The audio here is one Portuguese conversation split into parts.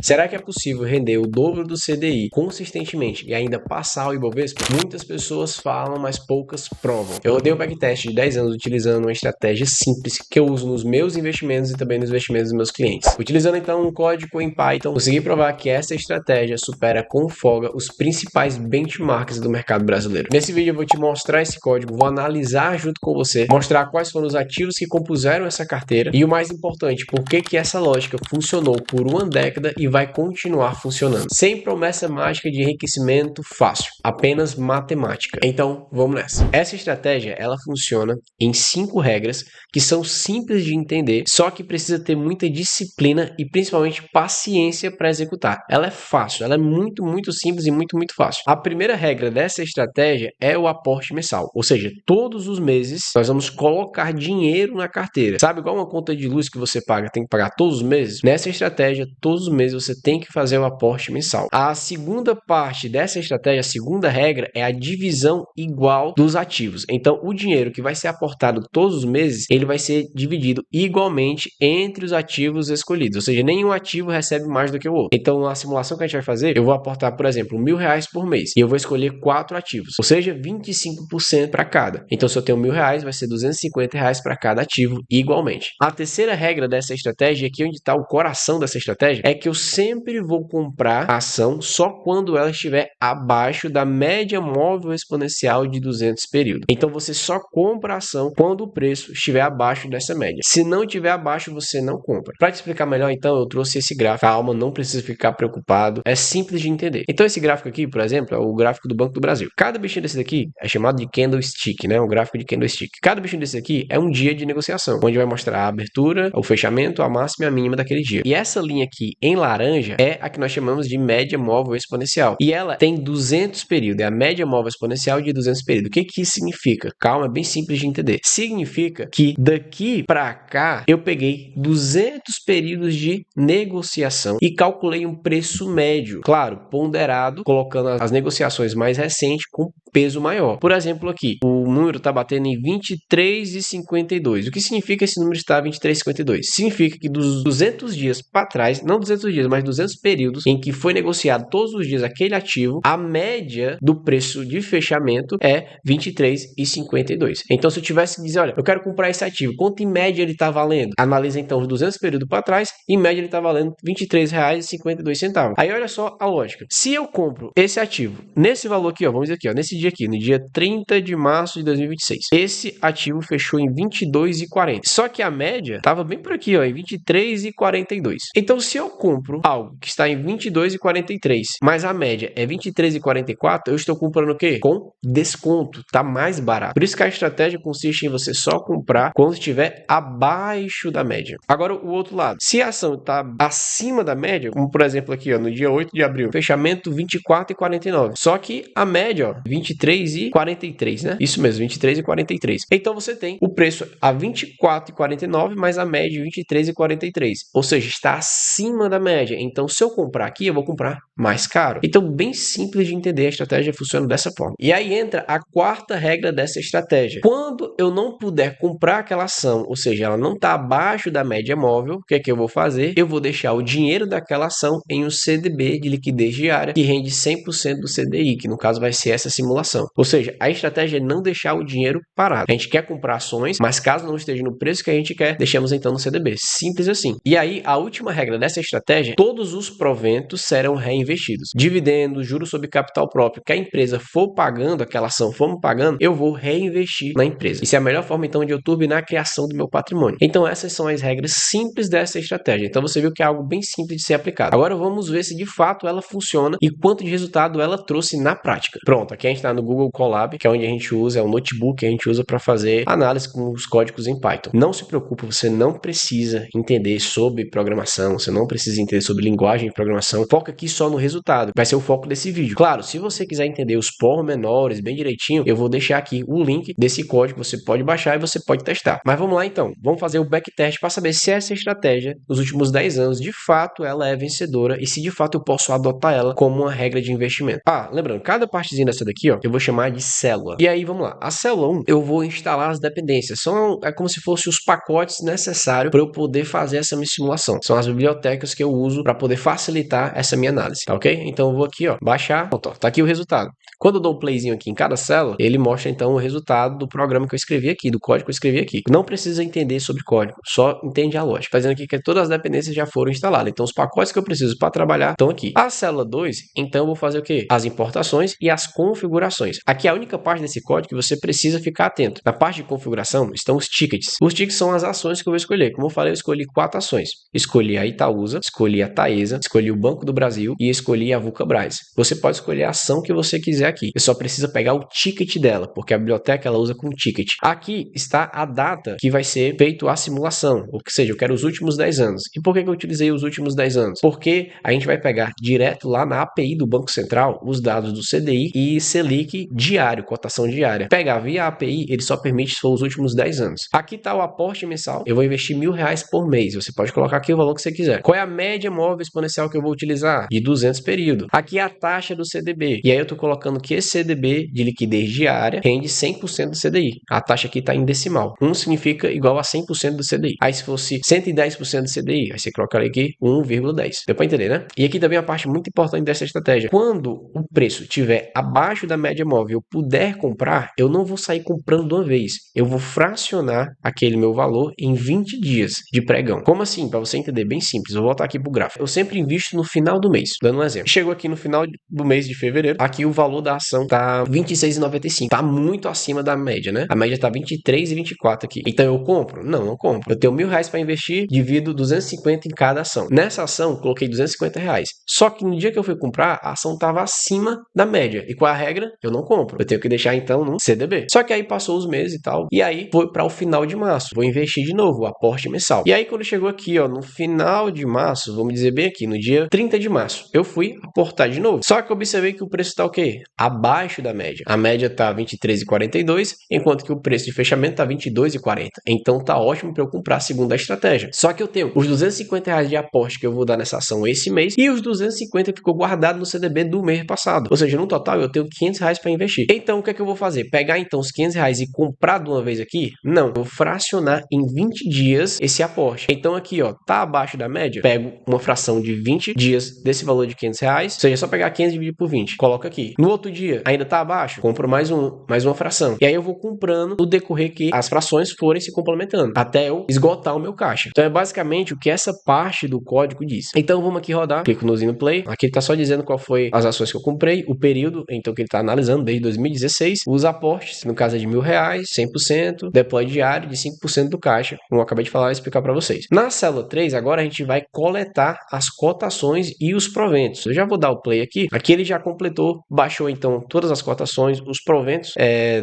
Será que é possível render o dobro do CDI consistentemente e ainda passar o Ibovespa? Muitas pessoas falam, mas poucas provam. Eu rodei o backtest de 10 anos utilizando uma estratégia simples que eu uso nos meus investimentos e também nos investimentos dos meus clientes. Utilizando então um código em Python, consegui provar que essa estratégia supera com folga os principais benchmarks do mercado brasileiro. Nesse vídeo eu vou te mostrar esse código, vou analisar junto com você, mostrar quais foram os ativos que compuseram essa carteira e o mais importante, por que essa lógica funcionou por uma década e vai continuar funcionando. Sem promessa mágica de enriquecimento fácil, apenas matemática. Então, vamos nessa. Essa estratégia, ela funciona em 5 regras que são simples de entender, só que precisa ter muita disciplina e principalmente paciência para executar. Ela é fácil, ela é muito simples e muito fácil. A primeira regra dessa estratégia é o aporte mensal, ou seja, todos os meses nós vamos colocar dinheiro na carteira. Sabe igual uma conta de luz que você paga, tem que pagar todos os meses? Nessa estratégia, todos os meses você tem que fazer o aporte mensal. A segunda parte dessa estratégia, a segunda regra, é a divisão igual dos ativos. Então, o dinheiro que vai ser aportado todos os meses, ele vai ser dividido igualmente entre os ativos escolhidos, ou seja, nenhum ativo recebe mais do que o outro. Então, na simulação que a gente vai fazer, eu vou aportar, por exemplo, R$1.000 por mês e eu vou escolher 4 ativos, ou seja, 25% para cada. Então, se eu tenho R$1.000, vai ser R$250 para cada ativo igualmente. A terceira regra dessa estratégia, aqui onde está o coração dessa estratégia, é que eu sempre vou comprar a ação só quando ela estiver abaixo da média móvel exponencial de 200 períodos. Então, você só compra a ação quando o preço estiver abaixo dessa média. Se não estiver abaixo, você não compra. Para te explicar melhor, então, eu trouxe esse gráfico. Calma, não precisa ficar preocupado. É simples de entender. Então, esse gráfico aqui, por exemplo, é o gráfico do Banco do Brasil. Cada bichinho desse daqui é chamado de candlestick, né? O gráfico de candlestick. Cada bichinho desse aqui é um dia de negociação, onde vai mostrar a abertura, o fechamento, a máxima e a mínima daquele dia. E essa linha aqui em laranja é a que nós chamamos de média móvel exponencial. E ela tem 200 períodos, é a média móvel exponencial de 200 períodos. O que isso significa? Calma, é bem simples de entender. Significa que daqui para cá eu peguei 200 períodos de negociação e calculei um preço médio, claro, ponderado, colocando as negociações mais recentes com peso maior. Por exemplo, aqui, o número está batendo em 23,52. O que significa esse número estar 23,52? Significa que dos 200 dias para trás, não 200 dias, mas 200 períodos em que foi negociado todos os dias aquele ativo, a média do preço de fechamento é 23,52. Então, se eu tivesse que dizer, olha, eu quero comprar esse ativo, quanto em média ele está valendo? Analisa então os 200 períodos para trás, em média ele está valendo R$ 23,52. Aí olha só a lógica. Se eu compro esse ativo nesse valor aqui, ó, vamos dizer aqui, ó, nesse dia aqui, no dia 30 de março de 2026, esse ativo fechou em 22,40. Só que a média estava bem por aqui, ó, em 23,42. Então, se eu compro algo que está em 22,43, mas a média é 23,44, eu estou comprando o quê? Com desconto, tá mais barato. Por isso que a estratégia consiste em você só comprar quando estiver abaixo da média. Agora, o outro lado, se a ação está acima da média, como por exemplo aqui, ó, no dia 8 de abril, fechamento 24,49. Só que a média, ó, 23,43, né? Isso mesmo, 23,43. Então você tem o preço a 24,49 mais a média 23,43. Ou seja, está acima da média. Então, se eu comprar aqui, eu vou comprar mais caro. Então, bem simples de entender, a estratégia funciona dessa forma. E aí entra a quarta regra dessa estratégia. Quando eu não puder comprar aquela ação, ou seja, ela não está abaixo da média móvel, o que é que eu vou fazer? Eu vou deixar o dinheiro daquela ação em um CDB de liquidez diária que rende 100% do CDI, que no caso vai ser essa simulação. Ou seja, a estratégia é não deixar o dinheiro parado. A gente quer comprar ações, mas caso não esteja no preço que a gente quer, deixamos então no CDB. Simples assim. E aí, a última regra dessa estratégia, todos os proventos serão reinvestidos. Dividendos, juros sobre capital próprio que a empresa for pagando, aquela ação for me pagando, eu vou reinvestir na empresa. Isso é a melhor forma então de eu turbinar a criação do meu patrimônio. Então essas são as regras simples dessa estratégia. Então você viu que é algo bem simples de ser aplicado. Agora vamos ver se de fato ela funciona e quanto de resultado ela trouxe na prática. Pronto, aqui a gente está no Google Colab, que é onde a gente usa, é um notebook que a gente usa para fazer análise com os códigos em Python. Não se preocupe, você não precisa entender sobre programação, você não precisa entender sobre linguagem de programação. Foca aqui só no resultado. Vai ser o foco desse vídeo. Claro, se você quiser entender os pormenores bem direitinho, eu vou deixar aqui o link desse código, você pode baixar e você pode testar. Mas vamos lá então, vamos fazer o backtest para saber se essa estratégia, nos últimos 10 anos, de fato ela é vencedora e se de fato eu posso adotar ela como uma regra de investimento. Ah, lembrando, cada partezinha dessa daqui, ó, eu vou chamar de célula. E aí, vamos lá. A célula 1, eu vou instalar as dependências. É como se fossem os pacotes necessários para eu poder fazer essa minha simulação. São as bibliotecas que eu uso para poder facilitar essa minha análise, tá ok? Então eu vou aqui, ó, baixar. Pronto, ó, tá aqui o resultado. Quando eu dou um playzinho aqui em cada célula, ele mostra então o resultado do programa que eu escrevi aqui, do código que eu escrevi aqui. Não precisa entender sobre código, só entende a lógica. Fazendo aqui que todas as dependências já foram instaladas. Então os pacotes que eu preciso para trabalhar estão aqui. A célula 2, então eu vou fazer o quê? As importações e as configurações. Aqui é a única parte desse código que você precisa ficar atento. Na parte de configuração estão os tickets. Os tickets são as ações que eu vou escolher. Como eu falei, eu escolhi 4 ações. Escolhi a Itaúsa, escolhi a Taesa, escolhi o Banco do Brasil e escolhi a Vulcabras. Você pode escolher a ação que você quiser aqui. Você só precisa pegar o ticket dela, porque a biblioteca ela usa com ticket. Aqui está a data que vai ser feito a simulação, ou seja, eu quero os últimos 10 anos. E por que eu utilizei os últimos 10 anos? Porque a gente vai pegar direto lá na API do Banco Central os dados do CDI e Selic diário, cotação diária. Pegar via API, ele só permite se for os últimos 10 anos. Aqui está o aporte mensal. Eu vou investir R$1.000 por mês. Você pode colocar aqui o valor que você quiser. Qual é a média móvel exponencial que eu vou utilizar? De 200 períodos. Aqui é a taxa do CDB. E aí eu estou colocando que esse CDB de liquidez diária rende 100% do CDI. A taxa aqui está em decimal. 1 significa igual a 100% do CDI. Aí se fosse 110% do CDI, aí você coloca aqui 1,10. Deu para entender, né? E aqui também a parte muito importante dessa estratégia. Quando o preço estiver abaixo da média móvel, eu puder comprar, eu não vou sair comprando de uma vez. Eu vou fracionar aquele meu valor em 20 dias de pregão. Como assim? Para você entender, bem simples. Eu vou voltar aqui pro gráfico. Eu sempre invisto no final do mês. Dando um exemplo. Chegou aqui no final do mês de fevereiro, aqui o valor da ação tá R$26,95. Tá muito acima da média, né? A média tá 23,24 aqui. Então eu compro? Não, não compro. Eu tenho R$1.000 para investir, divido 250 em cada ação. Nessa ação, coloquei R$250. Só que no dia que eu fui comprar, a ação tava acima da média. E qual é a regra? Eu não compro. Eu tenho que deixar então no CDB. Só que aí passou os meses e tal. E aí foi para o final de março. Vou investir de novo, o aporte mensal. E aí quando chegou aqui, ó, no final de março, vamos dizer bem aqui, no dia 30 de março, eu fui aportar de novo. Só que eu observei que o preço tá o quê? Abaixo da média. A média tá 23,42, enquanto que o preço de fechamento tá 22,40. Então tá ótimo para eu comprar a segunda estratégia. Só que eu tenho os R$250 de aporte que eu vou dar nessa ação esse mês e os 250 que ficou guardado no CDB do mês passado. Ou seja, no total eu tenho R$500 para investir. Então o que é que eu vou fazer? Pegar então os R$500 e comprar de uma vez aqui? Não, eu vou fracionar em 20 dias esse aporte. Então aqui, ó, tá abaixo da média? Pego uma fração de 20 dias desse valor de R$500, ou seja, é só pegar 500 e dividir por 20. Coloca aqui. No outro dia, ainda tá abaixo? Compro mais uma fração. E aí eu vou comprando no decorrer que as frações forem se complementando, até eu esgotar o meu caixa. Então é basicamente o que essa parte do código diz. Então vamos aqui rodar, clico no Zino Play. Aqui ele tá só dizendo qual foi as ações que eu comprei, o período, então que ele tá analisando desde 2016, os aportes, no caso é de R$1.000, 100%, deploy diário de 5% do caixa, como eu acabei de falar e explicar para vocês. Na célula 3, agora a gente vai coletar as cotações e os proventos. Eu já vou dar o play aqui. Aqui ele já completou, baixou então todas as cotações, os proventos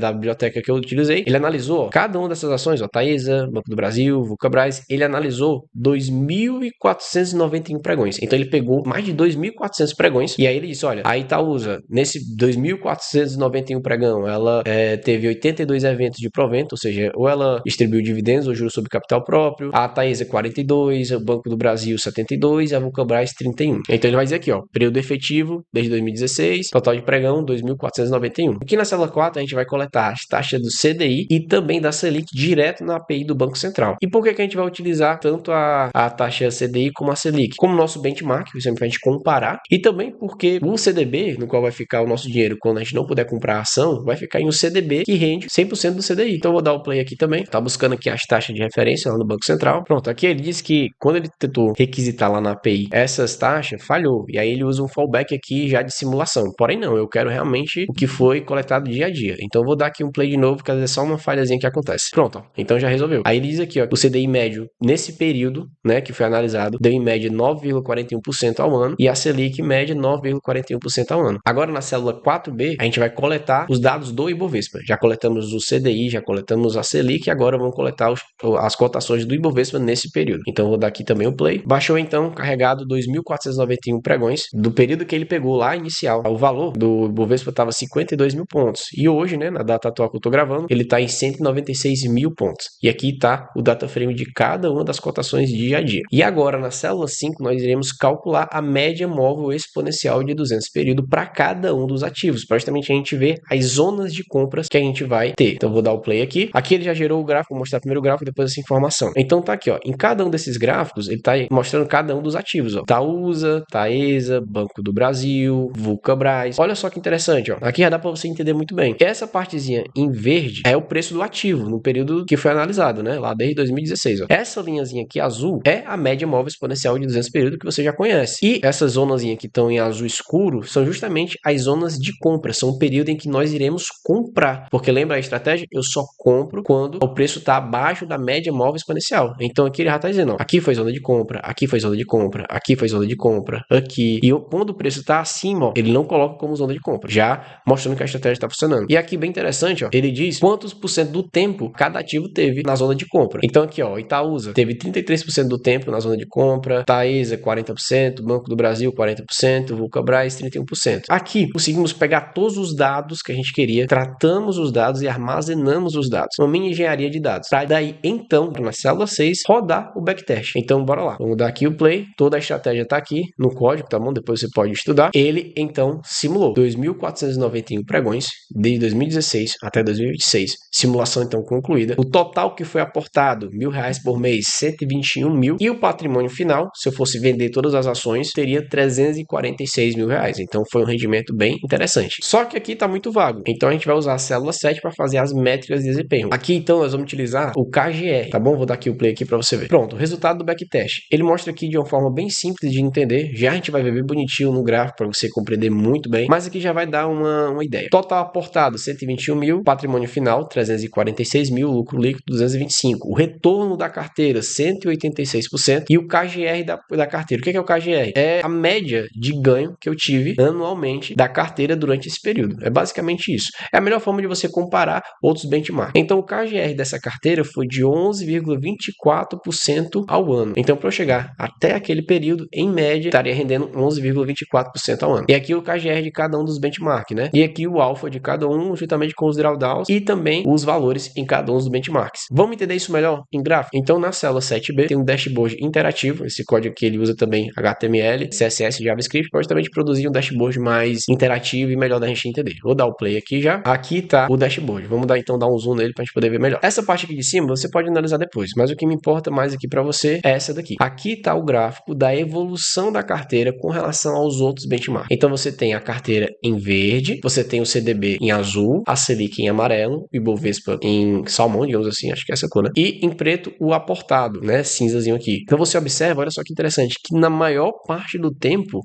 da biblioteca que eu utilizei. Ele analisou, ó, cada uma dessas ações, ó, Taesa, Banco do Brasil, Vulcabras, ele analisou 2.491 pregões. Então ele pegou mais de 2.400 pregões e aí ele disse, olha, a Itaúsa, nesse 2.491 pregão, ela teve 82 eventos de provento, ou seja, ou ela distribuiu dividendos ou juros sobre capital próprio, a Taesa 42, o Banco do Brasil 72 e a Vulcabras 31. Então ele vai dizer aqui, ó, período efetivo desde 2016, total de pregão 2.491. Aqui na célula 4 a gente vai coletar as taxas do CDI e também da Selic direto na API do Banco Central. E por que a gente vai utilizar tanto a taxa CDI como a Selic? Como nosso benchmark, sempre pra gente comparar, e também porque o CDB, no qual vai ficar o nosso dinheiro quando a gente não puder comprar a ação, vai ficar em um CDB que rende 100% do CDI. Então eu vou dar o play aqui também, tá buscando aqui as taxas de referência lá no Banco Central. Pronto, aqui ele diz que quando ele tentou requisitar lá na API essas taxas, falhou, e aí ele usa um fallback aqui já de simulação. Porém não, eu quero realmente o que foi coletado dia a dia. Então eu vou dar aqui um play de novo, que às vezes é só uma falhazinha que acontece. Pronto, ó, então já resolveu. Aí ele diz aqui, ó, o CDI médio nesse período, né, que foi analisado, deu em média 9,41% ao ano e a Selic média 9,41% ao ano. Agora na célula 4B, a gente vai coletar os dados do Ibovespa. Já coletamos o CDI, já coletamos a Selic e agora vamos coletar as cotações do Ibovespa nesse período. Então eu vou dar aqui também o play. Baixou então, carregado 2.491 pregões do período que ele pegou lá inicial. O valor do Ibovespa estava 52 mil pontos. E hoje, né, na data atual que eu tô gravando, ele está em 196 mil pontos. E aqui está o data frame de cada uma das cotações dia a dia. E agora, na célula 5, nós iremos calcular a média móvel exponencial de 200 período para cada um dos ativos, para justamente a gente ver as zonas de compras que a gente vai ter. Então, eu vou dar o play aqui. Aqui ele já gerou o gráfico, vou mostrar primeiro o gráfico e depois essa informação. Então, tá aqui, ó. Em cada um desses gráficos, ele tá mostrando cada um dos ativos, ó. Itaúsa, Taesa, Banco do Brasil, Vulcabras. Olha só que interessante, ó. Aqui já dá para você entender muito bem. Essa partezinha em verde é o preço do ativo no período que foi analisado, né? Lá desde 2016, ó. Essa linhazinha aqui azul é a média móvel exponencial de 200 período que você já conhece. E essas zonazinhas que estão em azul escuro são justamente as zonas de compra. São o período em que nós iremos comprar. Porque lembra a estratégia? Eu só compro quando o preço está abaixo da média móvel exponencial. Então aqui ele já está dizendo, ó, aqui foi zona de compra, aqui foi zona de compra, aqui foi zona de compra, aqui. E quando o preço está acima, ó, ele não coloca como zona de compra, já mostrando que a estratégia está funcionando. E aqui bem interessante, ó, ele diz quantos por cento do tempo cada ativo teve na zona de compra. Então aqui, ó, Itaúsa teve 33% do tempo na zona de compra, Taesa 40%, Banco do Brasil 40%, Vulcabras 31%. Aqui conseguimos pegar todos os dados que a gente queria, tratamos os dados e armazenamos os dados. Uma mini engenharia de dados. Para daí, então, na célula 6, rodar o backtest. Então, bora lá. Vamos dar aqui o play. Toda a estratégia está aqui no código, tá bom? Depois você pode estudar. Ele, então, simulou 2.491 pregões, desde 2016 até 2026. Simulação, então, concluída. O total que foi aportado, R$1.000 por mês, 121 mil. E o patrimônio final, se eu fosse vender todas as ações, teria R$346 mil. Então, foi um rendimento bem interessante. Só que aqui está muito vago. Então, a gente vai usar a célula 7 para fazer as métricas de desempenho. Aqui, então, nós vamos utilizar o KGR, tá bom? Vou dar aqui o play aqui para você ver. Pronto, o resultado do backtest. Ele mostra aqui de uma forma bem simples de entender. Já a gente vai ver bem bonitinho no gráfico para você compreender muito bem. Mas aqui já vai dar uma ideia. Total aportado, 121 mil. Patrimônio final, 346 mil. Lucro líquido, 225. O retorno da carteira, 186%. E o KGR da carteira. O que é o KGR? É a média de ganho que eu tive anualmente da carteira durante esse período. É basicamente isso. É a melhor forma de você comparar outros benchmarks. Então, o KGR dessa carteira foi de 11,24% ao ano. Então, para eu chegar até aquele período, em média, estaria rendendo 11,24% ao ano. E aqui o KGR de cada um dos benchmarks, né? E aqui o alfa de cada um, juntamente com os drawdowns e também os valores em cada um dos benchmarks. Vamos entender isso melhor em gráfico? Então, na célula 7B, tem um dashboard interativo. Esse código aqui, ele usa também HTML, CSS, JavaScript, para justamente produzir um dashboard mais interativo e melhor da gente entender. Vou dar o play aqui já. Aqui tá o dashboard. Vamos dar então um zoom nele para a gente poder ver melhor. Essa parte aqui de cima você pode analisar depois, mas o que me importa mais aqui para você é essa daqui. Aqui tá o gráfico da evolução da carteira com relação aos outros benchmarks. Então você tem a carteira em verde, você tem o CDB em azul, a Selic em amarelo, o Ibovespa em salmão, digamos assim, acho que é essa cor, né? E em preto o aportado, né? Cinzazinho aqui. Então você observa, olha só que interessante, que na maior parte do tempo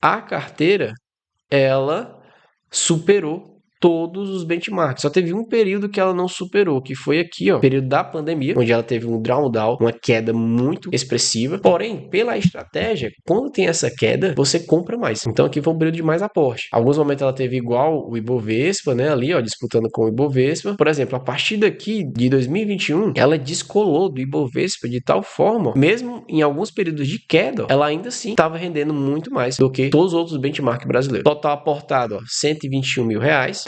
a carteira ela superou todos os benchmarks. Só teve um período que ela não superou, que foi aqui, ó, o período da pandemia, onde ela teve um drawdown, uma queda muito expressiva. Porém, pela estratégia, quando tem essa queda, você compra mais. Então aqui foi um período de mais aporte. Alguns momentos ela teve igual o Ibovespa, né, ali, ó, disputando com o Ibovespa. Por exemplo, a partir daqui de 2021, ela descolou do Ibovespa de tal forma, mesmo em alguns períodos de queda, ela ainda assim estava rendendo muito mais do que todos os outros benchmarks brasileiros. Total aportado, ó, R$121 mil.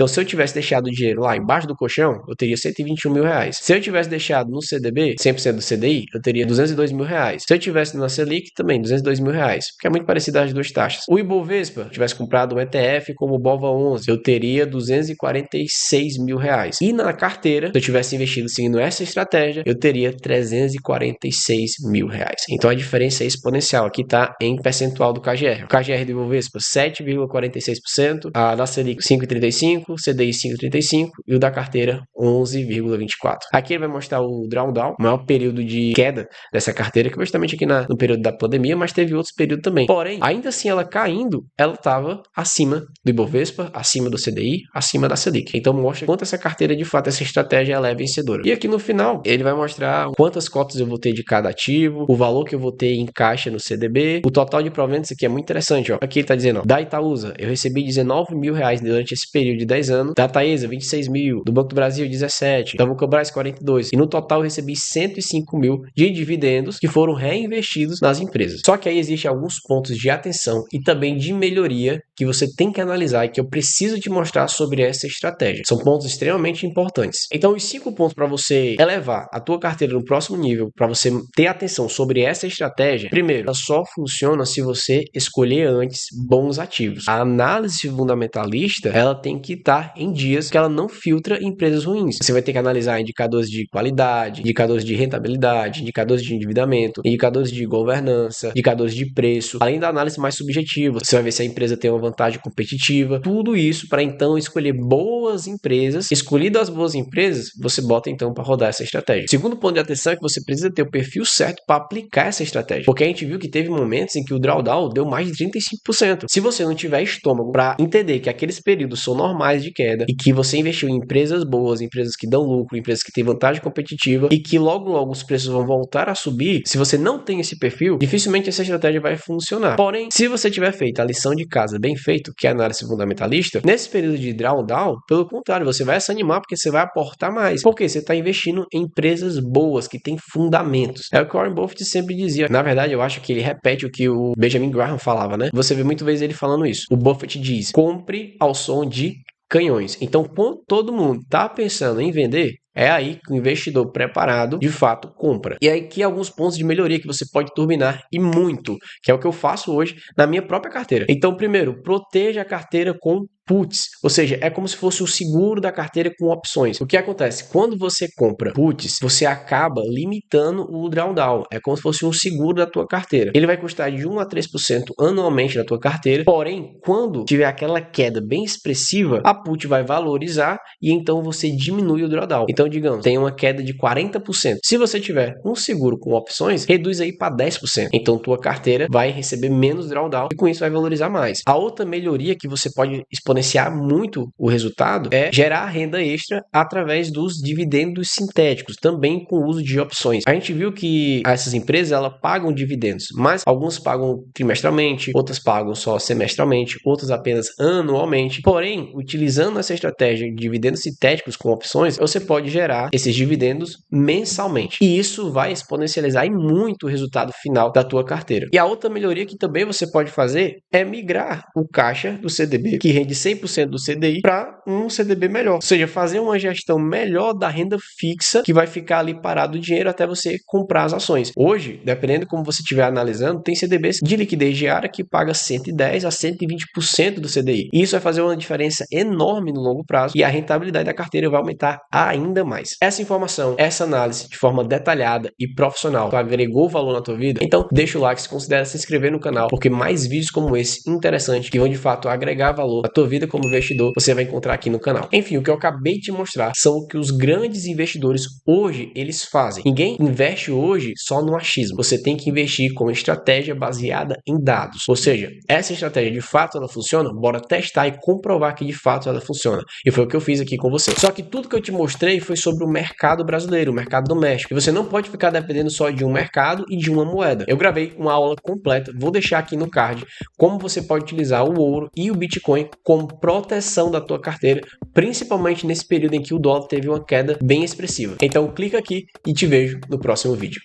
Então, se eu tivesse deixado o dinheiro lá embaixo do colchão, eu teria R$121 mil. Se eu tivesse deixado no CDB, 100% do CDI, eu teria R$202 mil. Se eu tivesse na Selic, também R$202 mil, porque é muito parecido as duas taxas. O Ibovespa, se eu tivesse comprado um ETF como o BOVA11, eu teria R$246 mil. E na carteira, se eu tivesse investido seguindo essa estratégia, eu teria R$346 mil. Então, a diferença é exponencial. Aqui está em percentual do KGR. O KGR do Ibovespa, 7,46%, a da Selic, 5,35%, CDI 5,35% e o da carteira 11,24%. Aqui ele vai mostrar o drawdown, o maior período de queda dessa carteira, que foi justamente aqui no período da pandemia, mas teve outros períodos também. Porém, ainda assim ela caindo, ela estava acima do Ibovespa, acima do CDI, acima da Selic. Então mostra quanto essa carteira, de fato, essa estratégia ela é vencedora. E aqui no final, ele vai mostrar quantas cotas eu vou ter de cada ativo, o valor que eu vou ter em caixa no CDB, o total de proventos. Aqui é muito interessante, ó. Aqui ele está dizendo, ó, da Itaúsa, eu recebi R$19 mil durante esse período de 10 anos, da Taesa, 26 mil, do Banco do Brasil, 17, da Vulcabras, 42, e no total eu recebi 105 mil de dividendos que foram reinvestidos nas empresas. Só que aí existem alguns pontos de atenção e também de melhoria que que você tem que analisar e que eu preciso te mostrar sobre essa estratégia. São pontos extremamente importantes. Então, os 5 pontos para você elevar a tua carteira no próximo nível, para você ter atenção sobre essa estratégia, primeiro, ela só funciona se você escolher antes bons ativos. A análise fundamentalista, ela tem que estar em dias que ela não filtra empresas ruins. Você vai ter que analisar indicadores de qualidade, indicadores de rentabilidade, indicadores de endividamento, indicadores de governança, indicadores de preço, além da análise mais subjetiva. Você vai ver se a empresa tem uma vantagem competitiva, tudo isso para então escolher boas empresas. Escolhido as boas empresas, você bota então para rodar essa estratégia. Segundo ponto de atenção é que você precisa ter o perfil certo para aplicar essa estratégia, porque a gente viu que teve momentos em que o drawdown deu mais de 35%. Se você não tiver estômago para entender que aqueles períodos são normais de queda e que você investiu em empresas boas, empresas que dão lucro, empresas que têm vantagem competitiva e que logo os preços vão voltar a subir, se você não tem esse perfil, dificilmente essa estratégia vai funcionar. Porém, se você tiver feito a lição de casa bem feito, que é a análise fundamentalista, nesse período de drawdown, pelo contrário, você vai se animar porque você vai aportar mais. Porque você está investindo em empresas boas, que têm fundamentos. É o que o Warren Buffett sempre dizia. Na verdade, eu acho que ele repete o que o Benjamin Graham falava, né? Você vê muitas vezes ele falando isso. O Buffett diz, compre ao som de canhões. Então, quando todo mundo está pensando em vender, é aí que o investidor preparado, de fato, compra. E aí aqui alguns pontos de melhoria que você pode turbinar e muito, que é o que eu faço hoje na minha própria carteira. Então, primeiro, proteja a carteira com puts, ou seja, é como se fosse o seguro da carteira com opções. O que acontece? Quando você compra puts, você acaba limitando o drawdown. É como se fosse um seguro da tua carteira. Ele vai custar de 1 a 3% anualmente na tua carteira, porém, quando tiver aquela queda bem expressiva, a put vai valorizar e então você diminui o drawdown. Então, digamos, tem uma queda de 40%. Se você tiver um seguro com opções, reduz aí para 10%. Então, tua carteira vai receber menos drawdown e com isso vai valorizar mais. A outra melhoria que você pode exponenciar muito o resultado é gerar renda extra através dos dividendos sintéticos, também com o uso de opções. A gente viu que essas empresas elas pagam dividendos, mas alguns pagam trimestralmente, outras pagam só semestralmente, outras apenas anualmente. Porém, utilizando essa estratégia de dividendos sintéticos com opções, você pode gerar esses dividendos mensalmente. E isso vai exponencializar muito o resultado final da tua carteira. E a outra melhoria que também você pode fazer é migrar o caixa do CDB, que rende 100% do CDI, para um CDB melhor. Ou seja, fazer uma gestão melhor da renda fixa, que vai ficar ali parado o dinheiro até você comprar as ações. Hoje, dependendo de como você estiver analisando, tem CDBs de liquidez diária que paga 110% a 120% do CDI. E isso vai fazer uma diferença enorme no longo prazo e a rentabilidade da carteira vai aumentar ainda mais. Essa informação, essa análise de forma detalhada e profissional, tu agregou valor na tua vida? Então, deixa o like, se considera se inscrever no canal, porque mais vídeos como esse, interessantes, que vão de fato agregar valor na tua vida como investidor, você vai encontrar aqui no canal. Enfim, o que eu acabei de te mostrar são o que os grandes investidores hoje, eles fazem. Ninguém investe hoje só no achismo. Você tem que investir com estratégia baseada em dados. Ou seja, essa estratégia de fato ela funciona? Bora testar e comprovar que de fato ela funciona. E foi o que eu fiz aqui com você. Só que tudo que eu te mostrei foi sobre o mercado brasileiro, o mercado doméstico. E você não pode ficar dependendo só de um mercado e de uma moeda. Eu gravei uma aula completa, vou deixar aqui no card, como você pode utilizar o ouro e o Bitcoin como proteção da tua carteira, principalmente nesse período em que o dólar teve uma queda bem expressiva. Então clica aqui e te vejo no próximo vídeo.